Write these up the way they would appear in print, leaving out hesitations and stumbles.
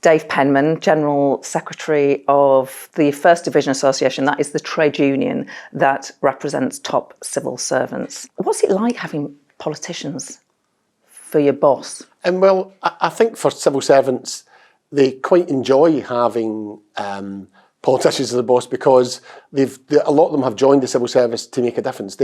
Dave Penman, General Secretary of the 1st Division Association. That is the trade union that represents top civil servants. What's it like having politicians for your boss? Well, I think for civil servants, they quite enjoy having politicians as the boss, because a lot of them have joined the civil service to make a difference.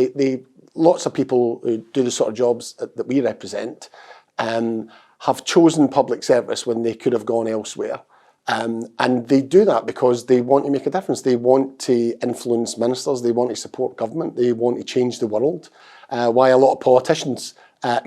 Lots of people who do the sort of jobs that we represent have chosen public service when they could have gone elsewhere. And they do that because they want to make a difference. They want to influence ministers, they want to support government, they want to change the world, why a lot of politicians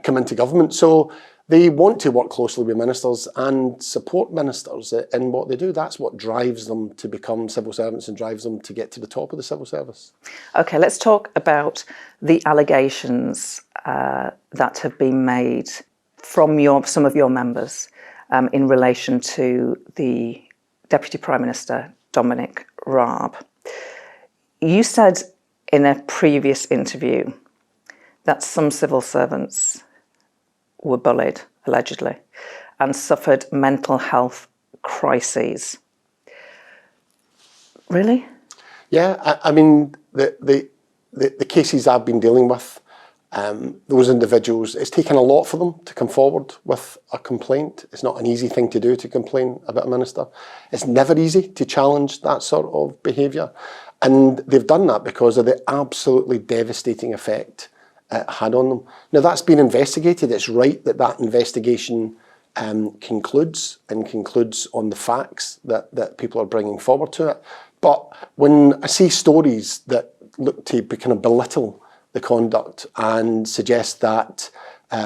come into government. So they want to work closely with ministers and support ministers in what they do. That's what drives them to become civil servants and drives them to get to the top of the civil service. Okay, let's talk about the allegations that have been made from some of your members in relation to the Deputy Prime Minister, Dominic Raab. You said in a previous interview that some civil servants were bullied, allegedly, and suffered mental health crises. Really? Yeah, I mean, the cases I've been dealing with, those individuals, it's taken a lot for them to come forward with a complaint. It's not an easy thing to do, to complain about a minister. It's never easy to challenge that sort of behaviour. And they've done that because of the absolutely devastating effect it had on them. Now, that's been investigated. It's right that that investigation concludes on the facts that people are bringing forward to it. But when I see stories that look to kind of belittle the conduct and suggest that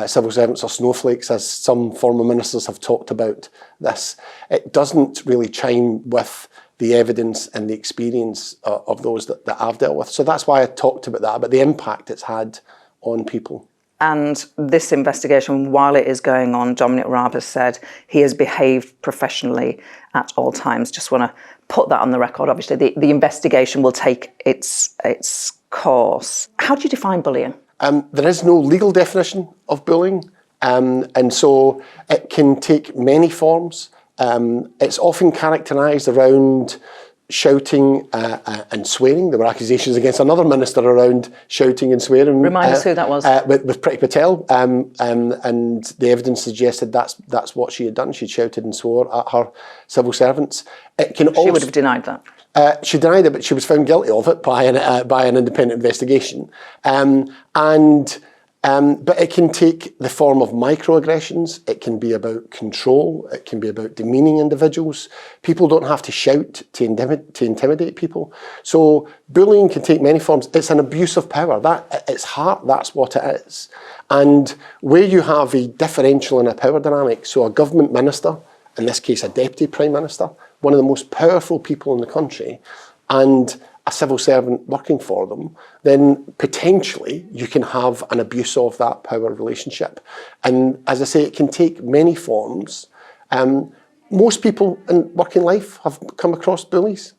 civil servants are snowflakes, as some former ministers have talked about this, it doesn't really chime with the evidence and the experience of those that I've dealt with. So that's why I talked about the impact it's had on people. And this investigation, while it is going on, Dominic Raab has said he has behaved professionally at all times. Just want to put that on the record. Obviously, the investigation will take its course. How do you define bullying? There is no legal definition of bullying, and so it can take many forms. It's often characterised around shouting and swearing. There were accusations against another minister around shouting and swearing. Remind us who that was. With Priti Patel, and the evidence suggested that's what she had done. She shouted and swore at her civil servants. She would have denied that. She denied it, but she was found guilty of it by an independent investigation. But it can take the form of microaggressions. It can be about control. It can be about demeaning individuals. People don't have to shout to intimidate people. So bullying can take many forms. It's an abuse of power. At its heart, that's what it is. And where you have a differential in a power dynamic, so a government minister, in this case a deputy prime minister, one of the most powerful people in the country, and a civil servant working for them, then potentially you can have an abuse of that power relationship. And as I say, it can take many forms. Most people in working life have come across bullies.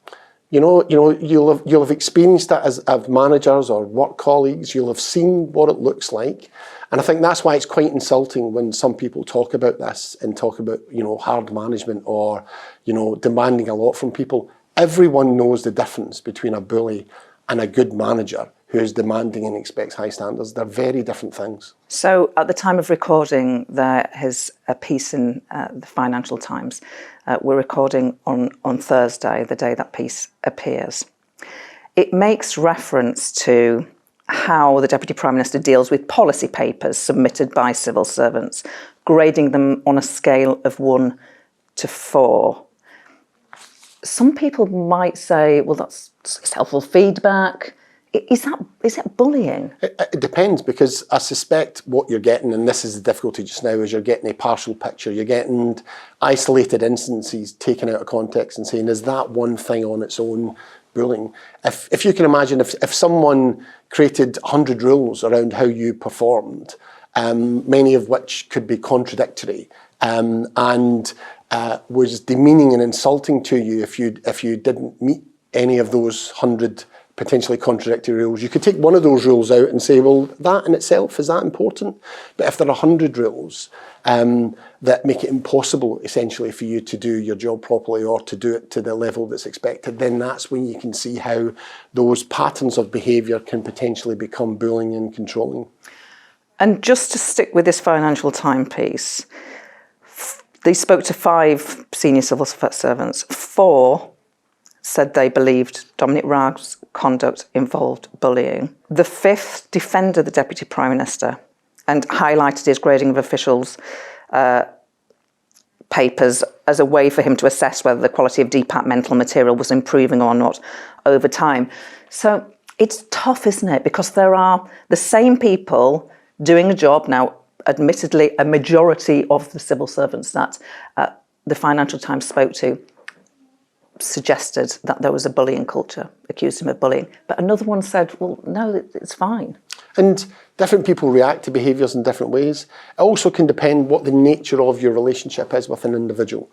You'll have experienced that as managers or work colleagues. You'll have seen what it looks like. And I think that's why it's quite insulting when some people talk about this and talk about, hard management or, demanding a lot from people. Everyone knows the difference between a bully and a good manager who is demanding and expects high standards. They're very different things. So at the time of recording, there is a piece in the Financial Times. We're recording on Thursday, the day that piece appears. It makes reference to how the Deputy Prime Minister deals with policy papers submitted by civil servants, grading them on a scale of 1 to 4. Some people might say, well, it's helpful feedback. Is that bullying? It depends, because I suspect what you're getting, and this is the difficulty just now, is you're getting a partial picture. You're getting isolated instances taken out of context and saying, is that one thing on its own bullying? If you can imagine, if someone created 100 rules around how you performed, many of which could be contradictory, and was demeaning and insulting to you if you didn't meet any of those 100 potentially contradictory rules. You could take one of those rules out and say, well, that in itself, is that important? But if there are 100 rules that make it impossible, essentially, for you to do your job properly or to do it to the level that's expected, then that's when you can see how those patterns of behaviour can potentially become bullying and controlling. And just to stick with this Financial Timepiece, they spoke to 5 senior civil servants. 4 said they believed Dominic Raab's conduct involved bullying. The 5th defended the Deputy Prime Minister and highlighted his grading of officials' papers as a way for him to assess whether the quality of departmental material was improving or not over time. So it's tough, isn't it? Because there are the same people doing a job. Now, admittedly, a majority of the civil servants that the Financial Times spoke to suggested that there was a bullying culture, accused him of bullying. But another one said, well, no, it's fine. And different people react to behaviours in different ways. It also can depend what the nature of your relationship is with an individual.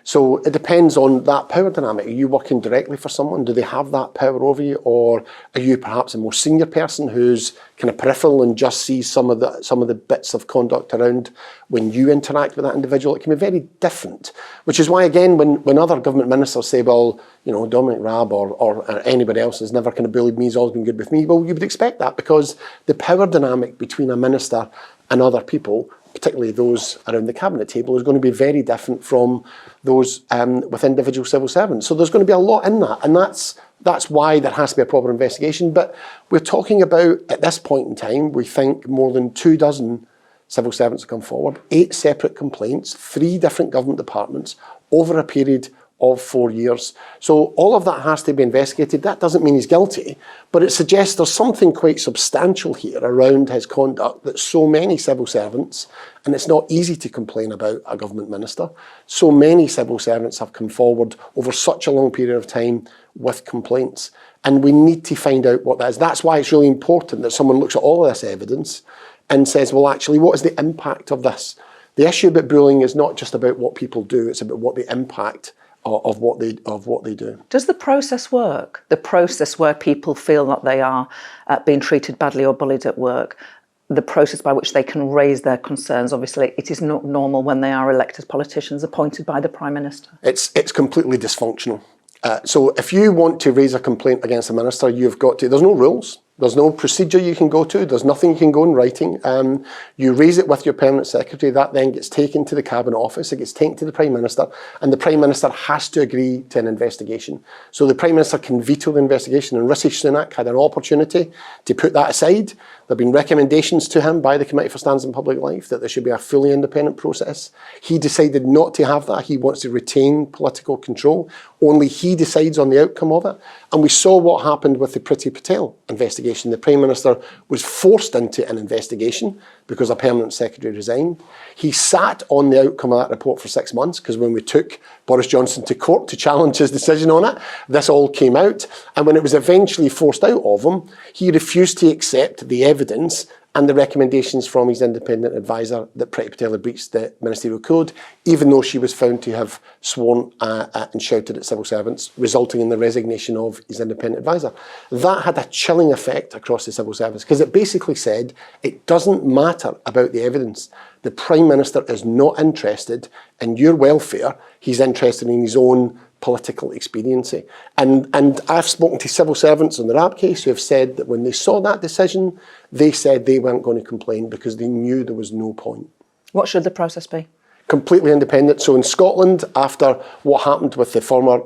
So it depends on that power dynamic. Are you working directly for someone? Do they have that power over you? Or are you perhaps a more senior person who's kind of peripheral and just sees some of the bits of conduct around when you interact with that individual? It can be very different, which is why, again, when other government ministers say, well, you know, Dominic Raab or anybody else has never kind of bullied me, he's always been good with me. Well, you would expect that because the power dynamic between a minister and other people, particularly those around the cabinet table, is going to be very different from those with individual civil servants. So there's going to be a lot in that, and that's why there has to be a proper investigation. But we're talking about, at this point in time, we think more than 24 civil servants have come forward, 8 separate complaints, 3 different government departments over a period of 4 years. So all of that has to be investigated. That doesn't mean he's guilty, but it suggests there's something quite substantial here around his conduct that so many civil servants, and it's not easy to complain about a government minister, so many civil servants have come forward over such a long period of time with complaints. And we need to find out what that is. That's why it's really important that someone looks at all of this evidence and says, well, actually, what is the impact of this? The issue about bullying is not just about what people do, it's about what the impact of what they do. Does the process work? The process where people feel that they are being treated badly or bullied at work, the process by which they can raise their concerns. Obviously, it is not normal when they are elected politicians appointed by the Prime Minister. It's completely dysfunctional. So if you want to raise a complaint against a minister, you've got to, there's no rules. There's no procedure you can go to. There's nothing you can go in writing. You raise it with your permanent secretary. That then gets taken to the Cabinet Office. It gets taken to the Prime Minister. And the Prime Minister has to agree to an investigation. So the Prime Minister can veto the investigation. And Rishi Sunak had an opportunity to put that aside. There have been recommendations to him by the Committee for Standards in Public Life that there should be a fully independent process. He decided not to have that. He wants to retain political control. Only he decides on the outcome of it. And we saw what happened with the Priti Patel investigation. The Prime Minister was forced into an investigation because a permanent secretary resigned. He sat on the outcome of that report for 6 months because when we took Boris Johnson to court to challenge his decision on it, this all came out. And when it was eventually forced out of him, he refused to accept the evidence and the recommendations from his independent advisor that Priti Patel had breached the ministerial code, even though she was found to have sworn and shouted at civil servants, resulting in the resignation of his independent advisor. That had a chilling effect across the civil service because it basically said it doesn't matter about the evidence. The Prime Minister is not interested in your welfare. He's interested in his own political expediency. And I've spoken to civil servants in the Raab case who have said that when they saw that decision, they said they weren't going to complain because they knew there was no point. What should the process be? Completely independent. So in Scotland, after what happened with the former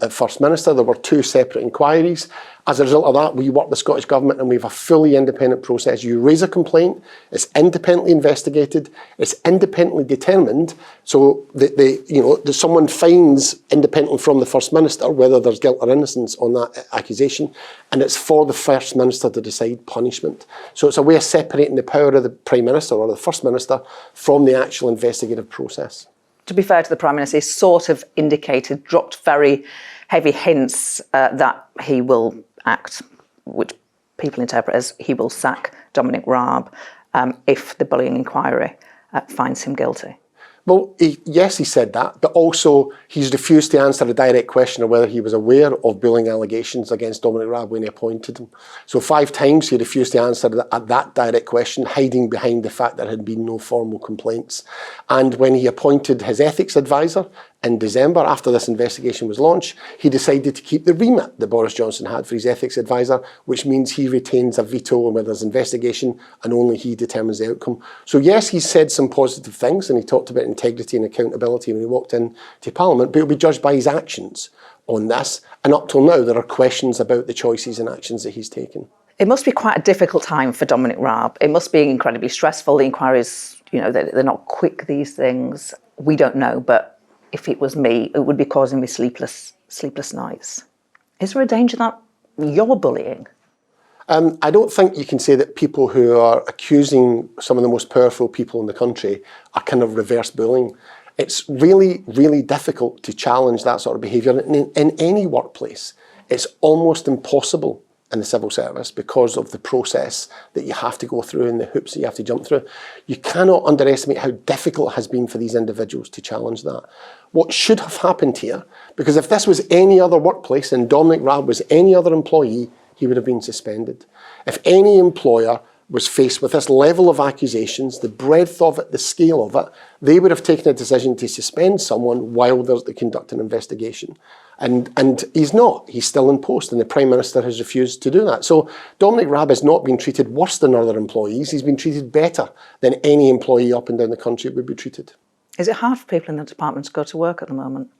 First Minister, there were 2 separate inquiries. As a result of that, we work with the Scottish Government and we have a fully independent process. You raise a complaint, it's independently investigated, it's independently determined. So that someone finds independently from the First Minister whether there's guilt or innocence on that accusation, and it's for the First Minister to decide punishment. So it's a way of separating the power of the Prime Minister or the First Minister from the actual investigative process. To be fair to the Prime Minister, he's sort of indicated, dropped very heavy hints that he will act, which people interpret as he will sack Dominic Raab if the bullying inquiry finds him guilty. Well, yes, he said that, but also he's refused to answer a direct question of whether he was aware of bullying allegations against Dominic Raab when he appointed him. So 5 times he refused to answer that direct question, hiding behind the fact there had been no formal complaints. And when he appointed his ethics advisor in December, after this investigation was launched, he decided to keep the remit that Boris Johnson had for his ethics advisor, which means he retains a veto on whether there's investigation and only he determines the outcome. So yes, he said some positive things and he talked about integrity and accountability when he walked into Parliament, but he'll be judged by his actions on this. And up till now, there are questions about the choices and actions that he's taken. It must be quite a difficult time for Dominic Raab. It must be incredibly stressful. The inquiries, they're not quick, these things. We don't know, but if it was me, it would be causing me sleepless nights. Is there a danger that you're bullying? I don't think you can say that people who are accusing some of the most powerful people in the country are kind of reverse bullying. It's really, really difficult to challenge that sort of behaviour in any workplace. It's almost impossible in the civil service because of the process that you have to go through and the hoops that you have to jump through. You cannot underestimate how difficult it has been for these individuals to challenge that. What should have happened here, because if this was any other workplace and Dominic Raab was any other employee, he would have been suspended. If any employer was faced with this level of accusations, the breadth of it, the scale of it, they would have taken a decision to suspend someone while they conduct an investigation. And he's not. He's still in post, and the Prime Minister has refused to do that. So Dominic Raab has not been treated worse than other employees. He's been treated better than any employee up and down the country would be treated. Is it hard for people in the department to go to work at the moment?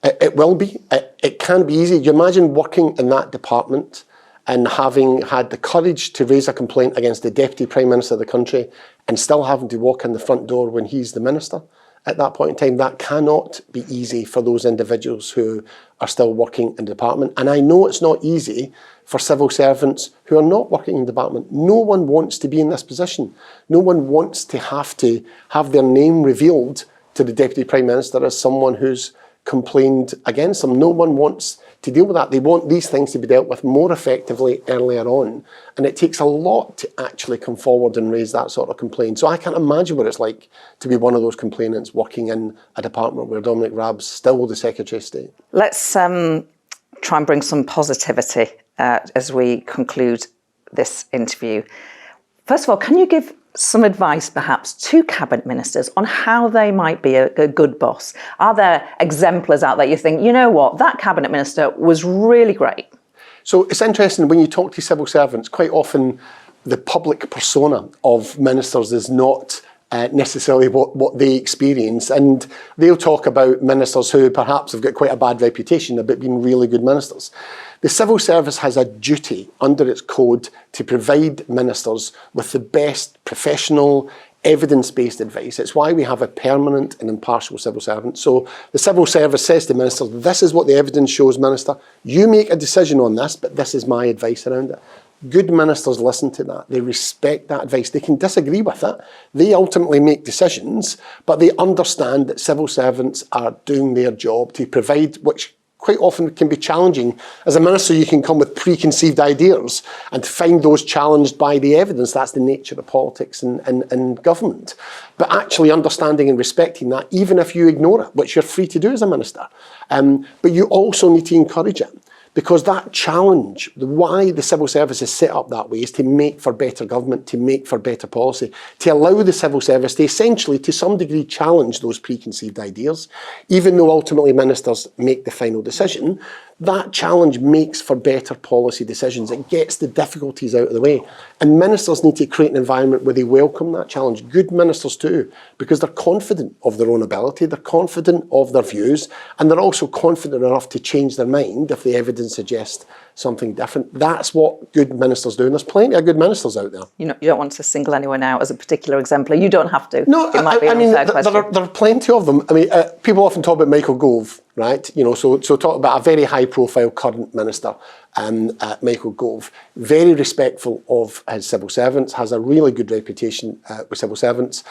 It will be. It can be easy. You imagine working in that department and having had the courage to raise a complaint against the Deputy Prime Minister of the country and still having to walk in the front door when he's the Minister. At that point in time, that cannot be easy for those individuals who are still working in the department. And I know it's not easy for civil servants who are not working in the department. No one wants to be in this position. No one wants to have their name revealed to the Deputy Prime Minister as someone who's complained against them. No one wants to deal with that. They want these things to be dealt with more effectively earlier on. And it takes a lot to actually come forward and raise that sort of complaint. So I can't imagine what it's like to be one of those complainants working in a department where Dominic Raab's still the Secretary of State. Let's try and bring some positivity as we conclude this interview. First of all, can you give some advice perhaps to cabinet ministers on how they might be a good boss? Are there exemplars out there you think, you know what, that cabinet minister was really great? So it's interesting, when you talk to civil servants, quite often the public persona of ministers is not necessarily what they experience, and they'll talk about ministers who perhaps have got quite a bad reputation about being really good ministers. The civil service has a duty under its code to provide ministers with the best professional, evidence-based advice. It's why we have a permanent and impartial civil servant. So the civil service says to ministers, this is what the evidence shows, Minister. You make a decision on this, but this is my advice around it. Good ministers listen to that. They respect that advice. They can disagree with it. They ultimately make decisions, but they understand that civil servants are doing their job to provide, which quite often can be challenging. As a minister, you can come with preconceived ideas and to find those challenged by the evidence. That's the nature of politics and government. But actually understanding and respecting that, even if you ignore it, which you're free to do as a minister. But you also need to encourage it. Because that challenge, why the civil service is set up that way, is to make for better government, to make for better policy, to allow the civil service to essentially, to some degree, challenge those preconceived ideas. Even though ultimately ministers make the final decision, that challenge makes for better policy decisions. It gets the difficulties out of the way. And ministers need to create an environment where they welcome that challenge. Good ministers too, because they're confident of their own ability, they're confident of their views, and they're also confident enough to change their mind if the evidence suggests something different. That's what good ministers do, and there's plenty of good ministers out there. You don't want to single anyone out as a particular exemplar. You don't have to. No, I mean, there are plenty of them. I mean, people often talk about Michael Gove, right? So talk about a very high-profile current minister. Michael Gove, very respectful of his civil servants, has a really good reputation with civil servants.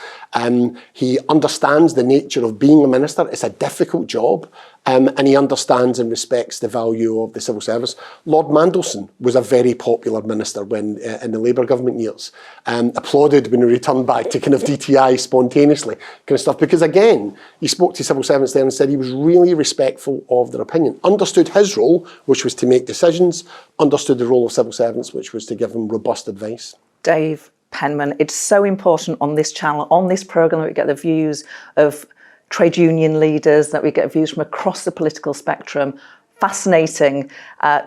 He understands the nature of being a minister. It's a difficult job. And he understands and respects the value of the civil service. Lord Mandelson was a very popular minister when in the Labour government years, applauded when he returned back to kind of DTI spontaneously, kind of stuff, because again, he spoke to civil servants there and said he was really respectful of their opinion, understood his role, which was to make decisions, understood the role of civil servants, which was to give them robust advice. Dave Penman, it's so important on this channel, on this programme, that we get the views of trade union leaders, that we get views from across the political spectrum. Fascinating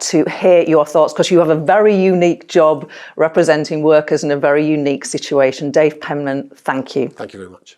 to hear your thoughts, because you have a very unique job representing workers in a very unique situation. Dave Penman, thank you. Thank you very much.